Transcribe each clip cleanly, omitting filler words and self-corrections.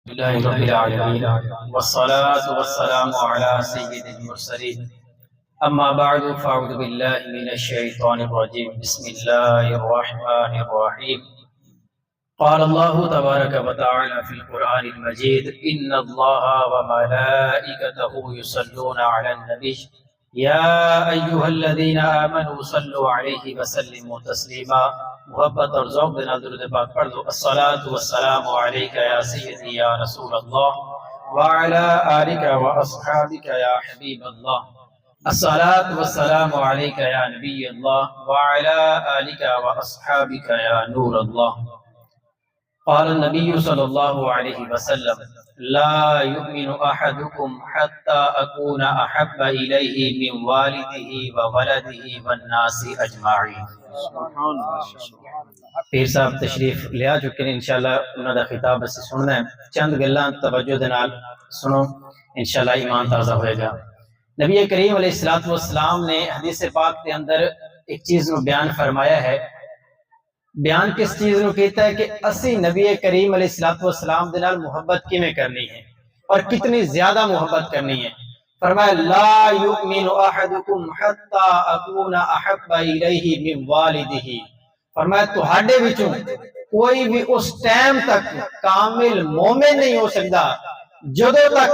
لله رب العالمين والصلاة والسلام على سيد المرسلين أما بعد فأعوذ بالله من الشيطان الرجيم بسم الله الرحمن الرحيم قال الله تبارك وتعالى في القرآن المجيد إن الله وملائكته يصلون على النبي يا أيها الذين آمنوا صلوا عليه وسلموا تسليما محبت اور ذوق دینا درود پاک پڑھ دو الصلاة والسلام علیکہ یا سیدی یا رسول اللہ وعلى آلک واصحابک یا حبیب اللہ الصلاة والسلام علیکہ یا نبی اللہ وعلى آلک واصحابک یا نور اللہ قال النبي صلى الله عليه وسلم لا يؤمن أحدكم حتى أكون أحب إليه من والده وولده والناس أجمعين. پیر صاحب تشریف لے آ چکے ہیں، انشاءاللہ انہوں دا خطاب بس سننا ہے، چند گلاں توجہ دے نال سنو، انشاءاللہ ایمان تازہ ہوئے گا۔ نبی کریم علیہ السلام نے حدیث پاک کے اندر ایک چیز نو بیان فرمایا ہے۔ بیان کس چیز نو کیتا ہے کہ اسی نبی کریم علیہ السلام دے نال محبت کیویں کرنی ہے اور کتنی زیادہ محبت کرنی ہے۔ فرمایا لا یؤمن احدکم حتی اکون احب الیہ من والدہ، فرمایا تہاڈے وچوں کوئی بھی اس ٹائم تک کامل مومن نہیں ہو سکتا جدوں تک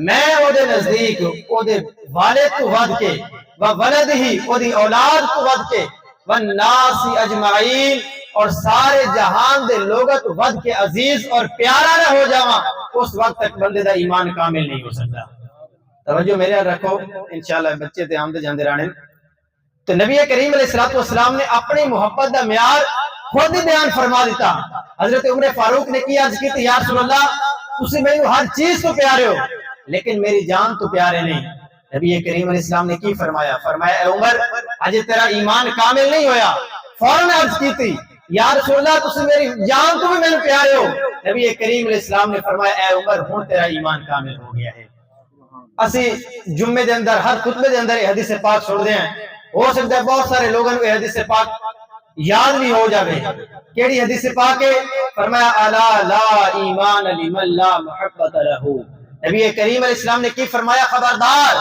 میں او دے نزدیک او دے والد تو ود کے و ولدہ او دی اولاد تو ود کے والناس اجمعین اور سارے جہان دے لوگت ود کے عزیز اور پیارا نہ ہو جاواں، اس وقت تک بندے دا ایمان کامل نہیں ہو سکتا۔ توجہ میرے رکھو، انشاءاللہ بچے تے آمدے جاندے رہنے۔ تو نبی کریم علیہ السلام نے اپنی محبت دا معیار خود ہی بیان فرما دیتا۔ حضرت عمر فاروق نے کی عرض کی تھی یا رسول اللہ تسی مینوں ہر چیز تو پیارے ہو لیکن میری جان تو پیارے نہیں۔ نبی کریم علیہ السلام نے کی فرمایا؟ فرمایا اے عمر اجے تیرا ایمان کامل نہیں ہویا۔ فوراً عرض کی تھی یا رسول اللہ تسی میری جان تو بھی میں پیارے ہو۔ نبی کریم علیہ السلام نے فرمایا اے عمر ہن تیرا ایمان کامل ہو گیا ہے۔ اسی جمعے دے اندر ہر خطبے دے اندر حدیث پاک چھوڑ دے ہیں، ہو سکتا ہے بہت سارے لوگوں کو حدیث پاک یاد بھی ہو جاوے۔ کیڑی حدیث پاک ہے؟ فرمایا الا لا ایمان لمن لا محبت لہ۔ نبی کریم علیہ السلام نے کی فرمایا خبردار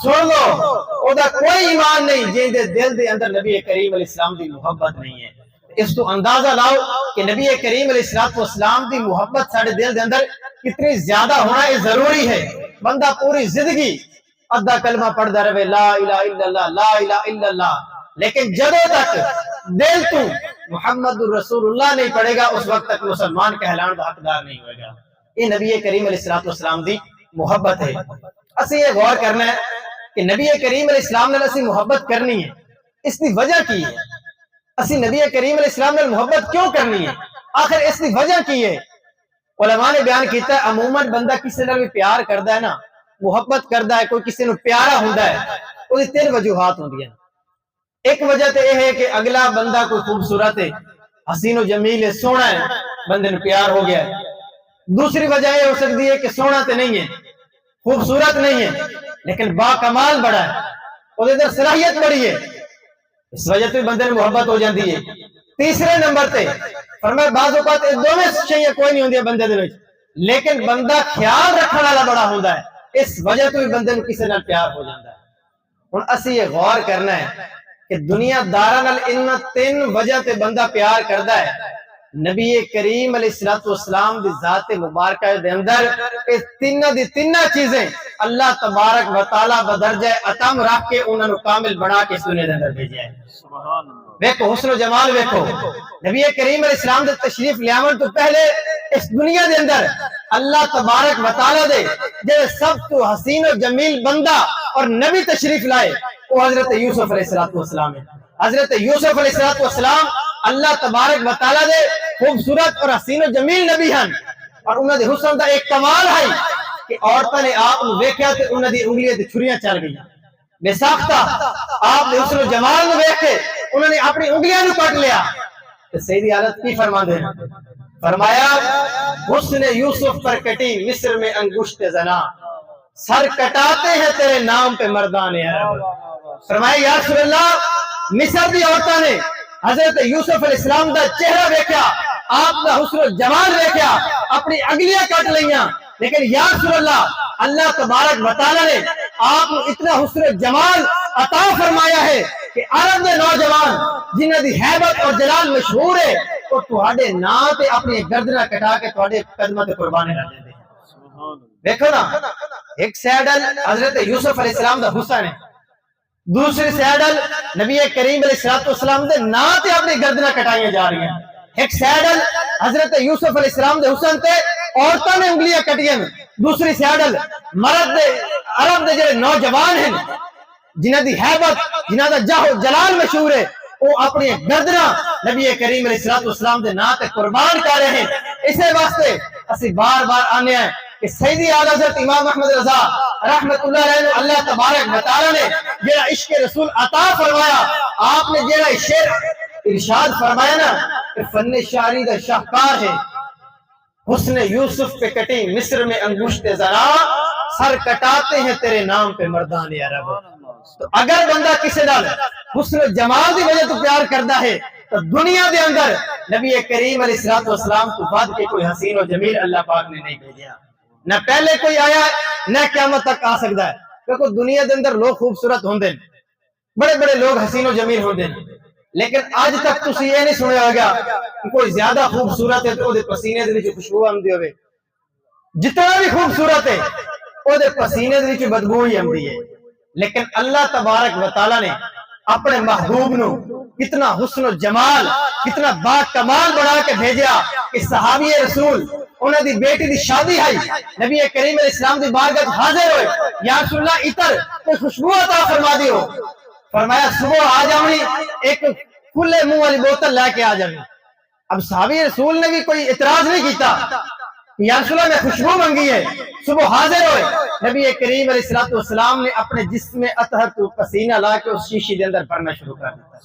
سن لو او دا کوئی ایمان نہیں جن دے دل دے اندر نبی کریم علیہ السلام دی محبت نہیں ہے۔ اس تو اندازہ لاؤ کہ نبی کریم علیہ السلام دی محبت ساڑھے دل دے اندر کتنی زیادہ ہونا یہ ضروری ہے۔ بندہ پوری زندگی ادھا کلمہ پڑھدا رہے لا الہ الا اللہ لا الہ الا اللہ، لیکن جدوں تک دل تو محمد رسول اللہ نہیں پڑھے گا اس وقت تک مسلمان کہلان دا حقدار نہیں ہوئے گا۔ یہ نبی کریم علیہ السلام دی محبت ہے۔ اسی یہ غور کرنا ہے کہ نبی کریم علیہ السلام نے اسی محبت کرنی ہے، اس دی وجہ کی ہے؟ اسی نبی کریم علیہ السلام نے محبت کیوں کرنی ہے؟ آخر اس دی وجہ کی ہے؟ علماء نے بیان کیتا ہے عموماً بندہ کسی نے بھی پیار کردا ہے نا، محبت کردا ہے، کوئی کسی نے پیارا ہوندا ہے، وہ دی تین وجوہات ہوندی ہیں۔ ایک وجہ تو یہ ہے کہ اگلا بندہ کوئی خوبصورت ہے، حسین و جمیل ہے، سونا ہے، بندے نے پیار ہو گیا ہے۔ دوسری وجہ یہ ہو سکتی ہے کہ سونا تو نہیں ہے، خوبصورت نہیں ہے، لیکن با کمال بڑا ہے، وہ ادھر صلاحیت بڑی ہے، اس وجہ تو بندے نے محبت ہو جاتی ہے۔ تیسرے نمبر تے فرمایا بعض اوقات دونوں شیئیں کوئی نہیں ہوندی بندے دے وچ، لیکن بندہ خیال رکھنے والا بڑا ہوندا ہے، اس وجہ تو بھی بندے کو کسی نال پیار ہو جاتا ہے۔ ہن اسی یہ غور کرنا ہے کہ دنیا داراں نال ان تین وجہ تے بندہ پیار کردا ہے۔ نبی کریم علیہ السلام دی ذات مبارکہ دے اندر اس تینہ چیزیں اللہ تبارک و تعالی بدرجہ اتم رکھ کے انہاں نو کامل بنا کے اس دنیا دے اندر بھیجا ہے۔ ویکھو حسن و جمال ویکھو، نبی کریم علیہ السلام دے تشریف لیاون تو پہلے اس دنیا دے اندر اللہ تبارک و تعالی دے جو سب تو حسین و جمیل بندہ اور نبی تشریف لائے وہ حضرت یوسف علیہ السلام ہے۔ حضرت یوسف علیہ السلام اللہ تبارک و تعالی دے خوبصورت اور حسین و جمیل نبی ہیں، اور انہاں دے حسن دا ایک کمال ہے کہ عورتاں نے آپ نو ویکھیا تے انہاں دی انگلیاں تے چھریاں چل گئیاں، بے ساختہ آپ دے حسن و جمال نو ویکھ کے انہوں نے اپنی انگلیاں نو کٹ لیا۔ تے سیدی حالت کی فرماندے ہیں؟ فرمایا حسن یوسف پر کٹی مصر میں انگشت زنا، سر کٹاتے ہیں تیرے نام پہ مردان عرب۔ فرمایا یا رسول اللہ مصر دی عورتاں نے حضرت یوسف علیہ السلام دا چہرہ دیکھا، آپ دا حسن و جمال دیکھا، اپنی اگلیاں کٹ لیاں، لیکن یا رسول اللہ تبارک و تعالی نے آپ کو اتنا حسن و جمال عطا فرمایا ہے کہ عرب دے نوجوان جنہاں دی ہیبت اور جلال مشہور ہے تو تہاڈے نام تے اپنی گردناں کٹا کے تہاڈے قدماں تے قربانی کر دیندے ہیں۔ دیکھو نا، ایک سیڈل حضرت یوسف علیہ السلام دا حسن ہے، دوسری سیڈل نبی کریم علیہ السلام دے نام تے اپنی گردناں کٹائیاں جا رہی ہیں۔ ایک سیڈل حضرت یوسف علیہ السلام دے حسن تے عورتوں نے انگلیاں کٹیاں، دوسری سیڈل مرد دے عرب دے جڑے نوجوان ہیں جنہاں دی ہیبت جنہاں دا جاہ جلال مشہور ہے وہ اپنی گردناں نبی کریم علیہ السلام دے نام تے قربان کر رہے ہیں۔ اسے واسطے اسی بار بار آنے ہیں کہ سیدی اعلی حضرت امام احمد رضا رحمت اللہ علیہ اللہ تبارک و تعالی نے جڑا عشق رسول عطا فرمایا، آپ نے جڑا شعر ارشاد فرمایا نا کہ فن شاعری دا شاہکار ہے، حسن یوسف پہ کٹی مصر میں انگشت زرا، سر کٹاتے ہیں تیرے نام پہ مردان عرب۔ تو اگر بندہ کسی نال حسن و جمال دی وجہ تو پیار کردا ہے تو دنیا دے اندر نبی کریم علیہ السلام تو بعد کے کوئی حسین و جمیل اللہ پاک نے نہیں بھیجا، نہ پہلے کوئی آیا نہ قیامت تک آ سکتا ہے۔ کیونکہ دنیا دے اندر لوگ خوبصورت ہوندے، بڑے بڑے لوگ حسین و جمیل ہوندے، لیکن آج تک تسی یہ نہیں سنیا ہوگا کہ کوئی زیادہ خوبصورت ہے تو دے پسینے دے وچ خوشبو آندی ہوے، جتنا بھی خوبصورت ہے او دے پسینے دے وچ بدبو ہی آندی ہے۔ لیکن اللہ تبارک و تعالی نے اپنے محبوب نو کتنا حسن و جمال کتنا با کمال بنا کے بھیجا کہ صحابی رسول انہاں دی بیٹی دی شادی ہے، نبی کریم علیہ السلام دی بارگاہ حاضر ہوئے، یا رسول اللہ عطر کوئی خوشبو عطا فرما دیو، فرمایا صبح آ جاؤں ایک کھلے منہ والی بوتل لے کے آ جاؤں۔ اب صحابی رسول نے بھی کوئی اعتراض نہیں کیتا، یا رسول اللہ نے خوشبو منگی ہے، صبح حاضر ہوئے، نبی کریم علیہ السلام نے اپنے جسم میں اطہر تو پسینہ لا کے اس شیشی دے اندر پڑھنا شروع کر دیتا۔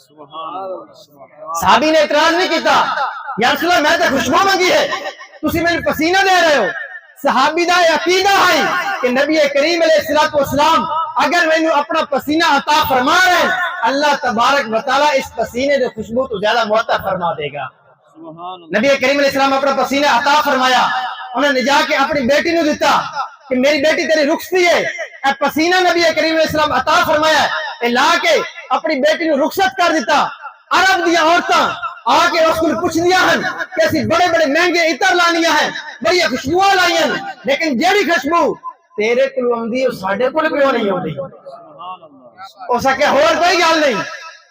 صحابی نے اعتراض نہیں کیتا، یا رسول اللہ میں تو خوشبو منگی ہے، تسی میں پسینہ دے رہے ہو۔ صحابی دا عقیدہ ہے کہ نبی کریم علیہ السلام اگر میں اپنا پسینہ عطا فرما رہے ہیں، اللہ تبارک و تعالی اس پسینے دے خوشبو تو زیادہ معطر فرما دے گا۔ نبی کریم علیہ السلام اپنا پسینہ عطا فرمایا، انہوں نے جا کے اپنی بیٹی نو دیتا کہ میری بیٹی تیری رخصتی ہے، اے پسینہ نبی کریم علیہ السلام عطا فرمایا ہے، لا کے اپنی بیٹی نو رخصت کر دیتا۔ عرب دیا عورتاں آ کے اس کو پوچھ دیا ہیں کہ اسی بڑے بڑے مہنگے عطر لانیاں ہیں، بڑی خوشبوئیں لائیاں ہیں، لیکن جیڑی خوشبو تیرے کلو آندی ہے ساڈے کول کیوں نہیں آندی؟ او سکے اور کوئی گل نہیں،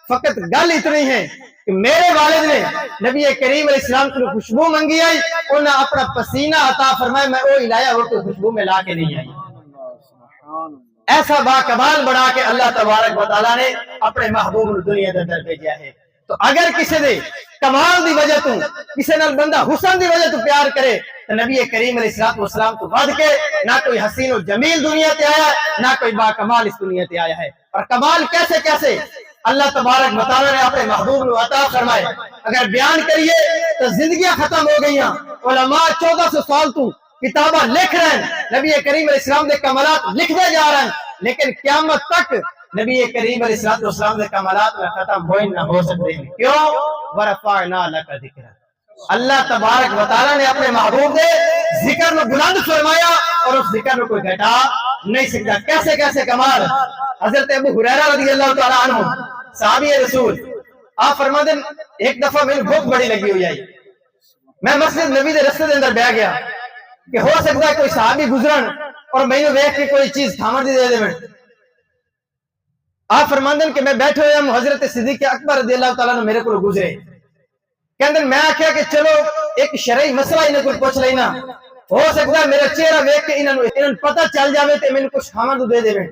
فقط گل اتنی ہے کہ میرے والد نے نبی کریم علیہ السلام کو خوشبو منگی آئی، انہوں نے اپنا پسینہ عطا فرمایا، میں وہی لایا اور کوئی خوشبو میں لا کے نہیں آئی۔ ایسا با کمال بڑھا کے اللہ تبارک و تعالیٰ نے اپنے محبوب دنیا کے اندر بھیجا ہے۔ تو اگر کسی دے کمال دی وجہ تو کسی نال بندہ حسن دی وجہ تو پیار کرے تو نبی کریم علیہ السلام تو بڑھ کے نہ کوئی حسین و جمیل دنیا تے آیا ہے، نہ کوئی با کمال اس دنیا تے آیا ہے۔ اور کمال کیسے کیسے اللہ تبارک و تعالیٰ نے اپنے محبوب کو عطا فرمائے، اگر بیان کریے تو زندگیاں ختم ہو گئی ہیں۔ علماء 1400 سال تو کتابہ لکھ رہے ہیں، نبی کریم علیہ السلام دے کمالات لکھتے جا رہے ہیں، لیکن قیامت تک نبی کریم علیہ السلام دے کمالات میں ختم ہوئے نہ ہو سکتے ہیں۔ کیوں؟ ورفعنا لک ذکرک، اللہ تبارک و تعالیٰ نے اپنے محبوب دے ذکر میں بلند فرمایا اور اس ذکر میں کوئی گھٹا نہیں سکتا۔ کیسے کیسے کمال! حضرت ابو ہریرہ رضی اللہ تعالیٰ عنہ صحابی رسول، آپ فرما دیں ایک دفعہ میں بھوک بڑی لگی ہوئی آئی، میں مسجد نبی دے رستے دے اندر بیٹھ گیا کہ ہو سکتا ہے کوئی صحابی گزرن اور میں نے دیکھ کے کوئی چیز کھاون دی دے دے میں۔ آپ فرما دیں کہ میں بیٹھے ہوئے ہم حضرت صدیق اکبر رضی اللہ تعالیٰ نے میرے کو گزرے، کہندے میں آخیا کہ چلو ایک شرعی مسئلہ انہیں کوئی پوچھ لینا، ہو سکتا ہے میرا چہرہ دیکھ کے انہوں پتہ چل جاوے تے میں نے کچھ کھاون تو دے دے میں۔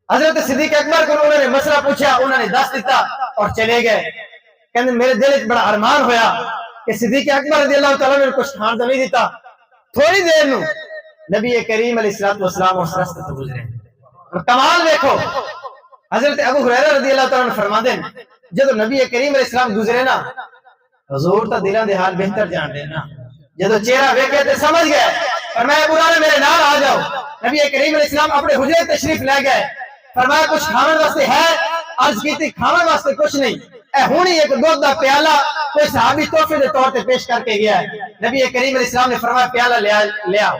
حضرت صدیق اکبر کو انہوں نے مسئلہ پوچھا، انہوں نے دس دیتا اور چلے گئے۔ کہندے میرے دل وچ بڑا ارمان ہویا کہ صدیق اکبر رضی اللہ تعالیٰ نے کچھ کھان تو نہیں دیتا۔ تھوڑی دیر نو نبی کریم علیہ السلام اس راستے تو گزرے۔ کمال دیکھو، حضرت ابو ہریرہ رضی اللہ تعالیٰ نے فرما دیں جب نبی کریم علیہ السلام گزرے نا، حضور تا دلاں دے حال بہتر جان دے نا، جدو چہرہ ویکھے تے سمجھ گئے، فرمایا ابو ہریرہ میرے نال آ جاؤ۔ نبی کریم علیہ السلام اپنے حجرے تشریف لے گئے، فرمایا کچھ کھانے واسطے ہے؟ عرض کی تھی کھانے واسطے کچھ نہیں، اے ہونی ایک دودھ دا پیالہ کوئی صحابی تحفے دے طور تے پیش کر کے گیا ہے. نبی کریم علیہ السلام نے فرمایا پیالہ لے آؤ.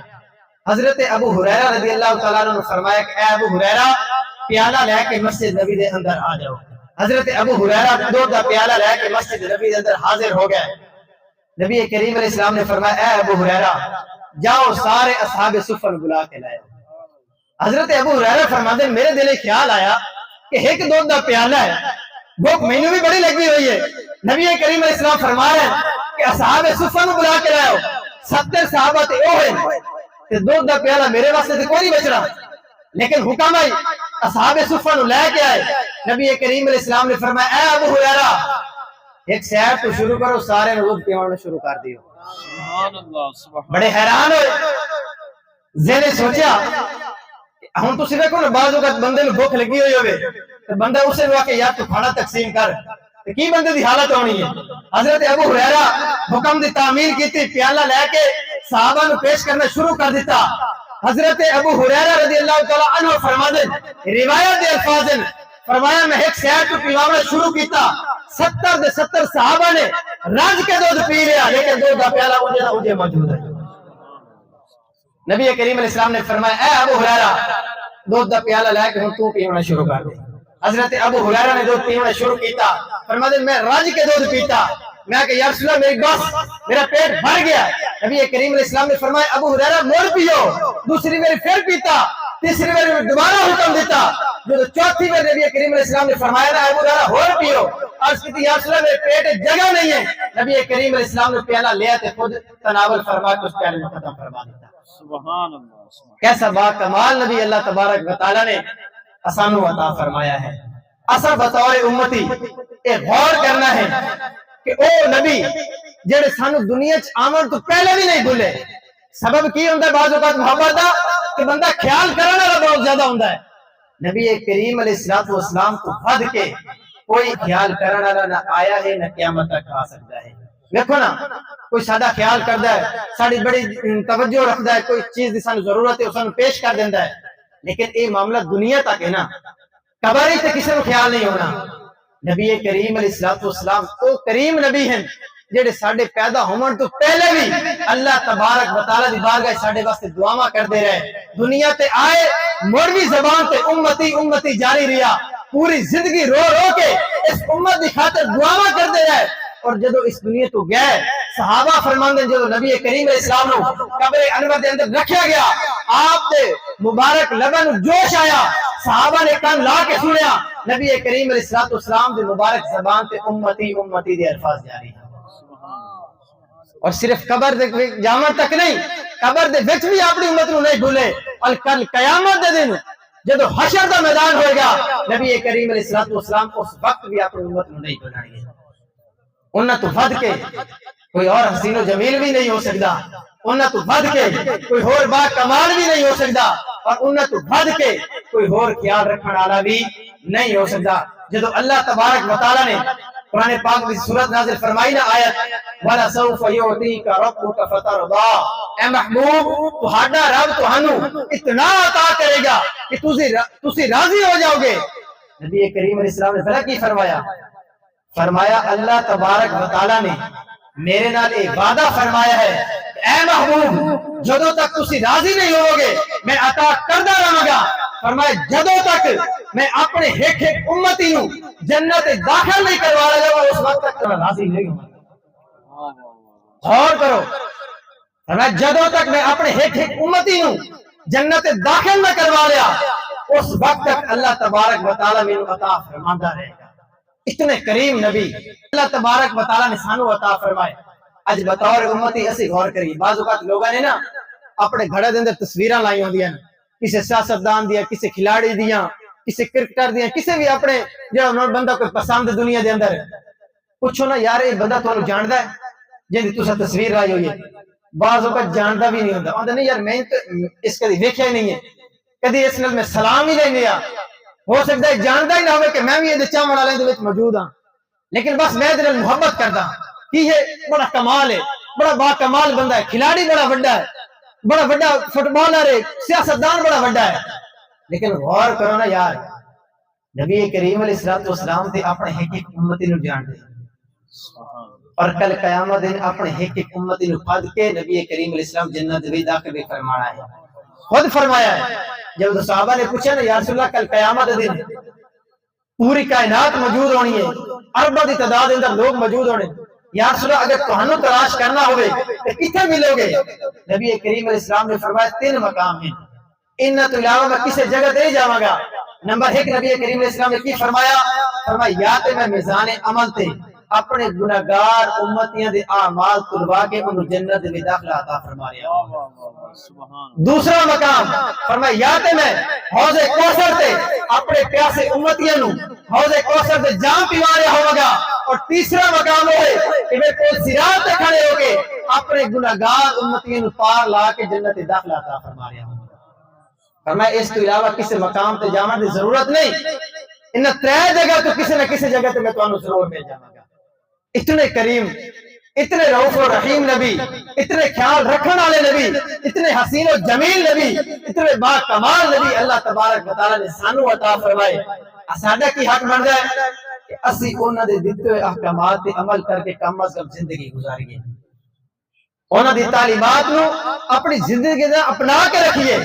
حضرت ابو ہریرہ رضی اللہ تعالیٰ عنہ نے فرمایا کہ اے ابو ہریرہ پیالہ لے کے مسجد نبی دے اندر آ جاؤ. حضرت ابو ہریرہ دودھ دا پیالہ لے کے مسجد نبی دے اندر حاضر ہو گئے. نبی کریم علیہ السلام نے فرمایا اے ابو ہریرہ جاؤ سارے اصحاب صفہ بلا کے لائے. حضرت ابو ہریرہ فرماتے ہیں میرے دل خیال آیا کہ ایک دودھ دا پیالہ ہے بھوک مینوں بھی بڑی لگی ہوئی ہے. نبی کریم علیہ السلام فرما رہے ہیں کہ اصحاب صفہ نو بلا کے لائے 70 صحابہ تے او ہیں تے دودھ دا پیالہ میرے واسطے تے کوئی نہیں بچنا. لیکن حکم آئی اصحاب صفہ نو لے کے آئے. نبی کریم علیہ السلام نے فرمایا اے ابو ہریرہ ایک سیر تو شروع کرو سارے نے دودھ پیوانا شروع کر دیو. سبحان اللہ. بڑے حیران ہوئے. ذہن سوچیا ہن تسی دیکھو نا بعض اوقات بندے نو بھوک لگی ہوئی ہوے تے بندہ اسے نو کہ یار تو کھانا تقسیم کر تے کی بندے دی حالت ہونی ہے. حضرت ابو ہریرہ حکم دی تعمیل کیتی پیالہ لے کے صحابہ نو پیش کرنا شروع کر دیتا. حضرت ابو ہریرہ رضی اللہ تعالی عنہ فرماتے روایت دے الفاظ فرمایا میں ایک سیر تو پیوانا شروع کیتا 70 صحابہ نے رج کے دودھ پی لیا لیکن دودھ دا پیالہ مجھے موجود ہے. نبی کریم علیہ السلام نے فرمایا اے ابو ہریرہ دودھ دا پیالہ لے کے ہن تو پیونا شروع کر دے. حضرت ابو ہریرہ نے دودھ پیونا شروع کیتا. فرماتے میں رج کے دودھ پیتا. میں کہ یا رسول اللہ میری بس میرا پیٹ بھر گیا. نبی کریم علیہ السلام نے فرمایا ابو ہریرہ مڑ پیو. دوسری بار پھر پیتا. تیسری بار دوبارہ حکم دیتا. جو چوتھی بار نبی کریم علیہ السلام نے فرمایا نا ابو ہریرہ اور پیو. عرض کی یا رسول اللہ میرے پیٹ جگہ نہیں ہے. نبی کریم علیہ السلام نے پیالہ لیا تے خود تناول فرما کے اس پیالے میں ختم فرما دیتا. سبحان اللہ. کیسا با کمال نبی اللہ تبارک و تعالی نے اسانو عطا فرمایا ہے. اصل بطور امتی ایک غور کرنا ہے کہ او نبی جڑے سانو دنیا چ آمن تو پہلے بھی نہیں بھولے. سبب کی ہوندا ہے بعض اوقات محبت دا کہ بندہ خیال کرنے والا بہت زیادہ ہوندا ہے. نبی کریم علیہ الصلوۃ والسلام کو حد کے کوئی خیال کرنے والا نہ آیا ہے نہ قیامت تک آ سکتا ہے. دیکھو نا کوئی سادہ خیال کردا ہے ساری بڑی توجہ رکھدا ہے کوئی چیز دی سانو ضرورت ہے اس نو پیش کر دیندا ہے. لیکن یہ معاملہ دنیا تک ہے نا قبر تے کسی کو خیال نہیں ہونا. نبی کریم علیہ الصلوۃ والسلام او کریم نبی ہیں جڑے ساڈے پیدا ہون تو پہلے بھی اللہ تبارک و تعالی دی بارگاہ ساڈے واسطے دعاواں کردے رہے. دنیا تے آئے مڑوی زبان تے امتی امتی جاری رہیا. پوری زندگی رو رو کے اس امت دی خاطر دعاواں کردے رہے. اور جدو اس دنیا تو گئے صحابہ فرماندے جدو نبی کریم علیہ السلام نو قبر انور دے اندر رکھیا گیا آپ دے مبارک لبن جوش آیا. صحابہ نے کان لا کے سنیا نبی کریم علیہ السلام دے مبارک زبان تے امتی امتی دے الفاظ جاری ہیں. اور صرف قبر دے جامن تک نہیں قبر دے وچ بھی اپنی امت نو نہیں بھولے. اور کل قیامت دے دن جدو حشر دا میدان ہوئے گا نبی کریم علیہ السلام اس وقت بھی اپنی امت نو نہیں بھولائیں گے. انہاں تو ود کے کوئی اور حسین و جمیل بھی نہیں ہو سکتا. انہاں تو ود کے کوئی اور با کمال بھی نہیں ہو سکتا. اور انہاں تو ود کے کوئی اور خیال رکھنے والا بھی نہیں ہو سکتا. جدو اللہ تبارک و تعالی نے قرآن پاک کی سورت نازل فرمائی نا آیت وَلَسَوْفَ يُعْطِيكَ رَبُّكَ فَتَرْضَىٰ اے محبوب تہاڈا رب تہانوں اتنا عطا کرے گا کہ تسی راضی ہو جاؤ گے. نبی کریم علیہ السلام نے بھلا کی فرمایا اللہ تبارک و تعالی نے میرے نال ایک وعدہ فرمایا ہے اے محبوب جدوں تک تسی راضی نہیں ہوو گے میں عطا کردا رہاں گا. فرمایا جدوں تک میں اپنے ایک ایک امتی نو جنت داخل نہیں کروا لگا اس وقت تک میں راضی نہیں ہوں. غور کرو فرمایا جدوں تک میں اپنے ایک ایک امتی نو جنت داخل نہ کروا لیا اس وقت تک اللہ تبارک و تعالی مینوں عطا فرماندا رہے گا. اتنے کریم نبی اللہ تبارک و تعالی نے سانو عطا فرمائے. اج بطور امتی اسی غور کریے بعض اوقات لوگاں نے نا اپنے گھڑے دے اندر تصویراں لائی ہوندیاں کسی سیاستدان دیا کسی کھلاڑی دیا کسی کرکٹر دیا کسی بھی اپنے جو بندہ کوئی پسند دنیا دے اندر پوچھو نا یار یہ بندہ تانوں جاندا ہے جن تساں تصویر لائی ہوئی ہے. بعض اوقات جاندا بھی نہیں ہوندا آندا نہیں یار میں اس کدی ویکھیا ہی نہیں ہے کدی اس نال میں سلام ہی نہیں لیا. ہو سکتا ہے جاندا ہی نہ ہوے کہ میں بھی یہ چاہن والے دے وچ موجود ہاں لیکن بس میں دل محبت کردا کی ہے. بڑا کمال ہے بڑا با کمال بندہ ہے کھلاڑی بڑا بڑا ہے بڑا بڑا فٹ بالر ہے سیاستدان بڑا بڑا ہے. لیکن غور کرو نا یار نبی کریم علیہ الصلوۃ والسلام تے اپنے ایک ایک امتی نو جان دے اور کل قیامت دن اپنے ایک ایک امتی نو پھد کے نبی کریم علیہ السلام جنت وچ داخل بھی فرمانا ہے. خود فرمایا ہے جب صحابہ نے پوچھا نا یا رسول اللہ کل قیامت دن پوری کائنات موجود ہونی ہے, ارباں دی تعداد اندر لوگ موجود ہونے, یا رسول اللہ اگر تہانوں تلاش کرنا ہوئے تو کتنے ملو گے؟ نبی کریم علیہ السلام نے فرمایا 3 مقام ہیں, ان تو علاوہ میں کسی جگہ نہیں جاواں گا. نمبر 1 نبی کریم علیہ السلام نے کی فرمایا, فرمایا یا تے میں میزان عمل تے اپنے گناہگار امتیاں دے اعمال تلوا کے انہوں جنت میں داخلہ عطا فرما رہا ہوں. دوسرا مقام فرمایا یا تے میں حوض کوثر تے اپنے پیاسے امتیاں نو حوض کوثر تے جام پیوا رہا ہوگا گا. اور تیسرا مقام ہے کہ میں کوئی صراط تے کھڑے ہو کے اپنے گناہگار امتیاں نو پار لا کے جنت میں داخلہ عطا فرما رہا ہوں. فرمایا اس تو علاوہ کسی مقام تے جانا دی ضرورت نہیں, ان 3 جگہ تو کسی نہ کسی جگہ تے میں تانوں ضرور مل جاواں گا. اتنے کریم, اتنے رؤوف و رحیم نبی, اتنے خیال رکھنے والے نبی, اتنے حسین و جمیل نبی, اتنے با کمال نبی اللہ تبارک و تعالی نے سانو عطا فرمائے. ساڈا کی حق بندا ہے کہ اسی انہاں دے دتے ہوئے احکامات تے عمل کر کے کم از کم زندگی گزاریے, انہاں دی تعلیمات نو اپنی زندگی میں اپنا کے رکھیے.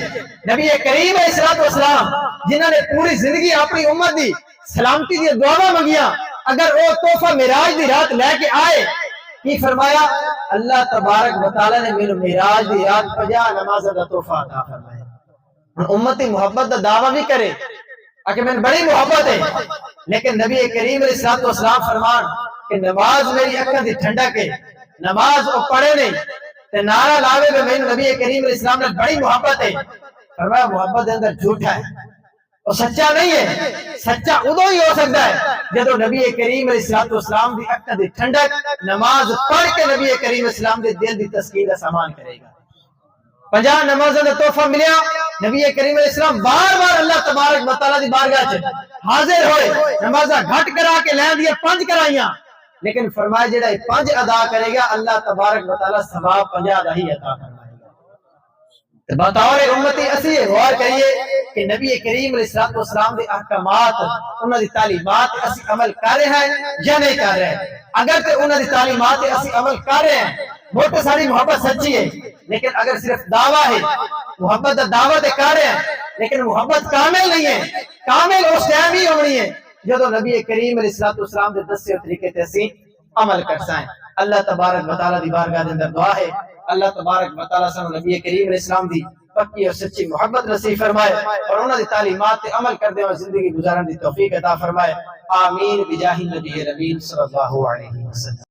نبی کریم علیہ الصلوۃ والسلام جنہاں نے پوری زندگی اپنی امت دی سلامتی دی دعاواں منگیاں, اگر وہ تحفہ معراج دی رات لے کے آئے کی فرمایا اللہ تبارک و تعالی نے میرے معراج دی رات 50 نمازاں دا تحفہ عطا فرمایا. امتی محبت دا دعویٰ بھی کرے کہ میں بڑی محبت ہے, لیکن نبی کریم علیہ الصلوۃ والسلام فرمان کہ نماز میری اکھاں دی ٹھنڈک ہے, نماز وہ پڑھے نہیں تے نعرہ لاوے میں میں نبی کریم علیہ السلام نے بڑی محبت ہے. فرمایا محبت دے اندر جھوٹا ہے, وہ سچا نہیں ہے. سچا ادو ہی ہو سکتا ہے جب نبی کریم علیہ الصلوۃ والسلام دی اکھاں دی ٹھنڈک نماز پڑھ کے نبی کریم علیہ السلام دے دل دی تسکین کا سامان کرے گا. 50 نمازاں دا تحفہ ملیا, نبی کریم علیہ السلام بار بار اللہ تبارک و تعالی دی بارگاہ چ حاضر ہوئے, نمازاں گھٹ کرا کے لے دیا 5 کرائیاں, لیکن فرمایا جڑا 5 ادا کرے گا اللہ تبارک و تعالی ثواب 50 دا ہی عطا فرمائے گا. بطور امتی اسی غور کریے کہ نبی کریم علیہ الصلوۃ والسلام دے احکامات, انہاں دی تعلیمات اسی عمل کر رہے ہیں یا نہیں کر رہے ہیں. اگر تے انہاں دی تعلیمات اسی عمل کر رہے ہیں, موٹے ساری محبت سچی ہے, لیکن اگر صرف دعویٰ ہے, محبت دا دعویٰ تے کر رہے ہیں لیکن محبت کامل نہیں ہے. کامل اس ٹائم ہی ہونی ہے جدو نبی کریم علیہ الصلوۃ والسلام دے دسے طریقے تے اسی عمل کرساں. اللہ تبارک و تعالی دی بارگاہ دے اندر دعا ہے اللہ تبارک و تعالی سانو نبی کریم علیہ السلام دی پکی اور سچی محبت نصیب فرمائے اور انہاں دی تعلیمات تے عمل کردے ہوئے زندگی گزارن دی توفیق عطا فرمائے. آمین بجاہ النبی الامین صلی اللہ علیہ وسلم.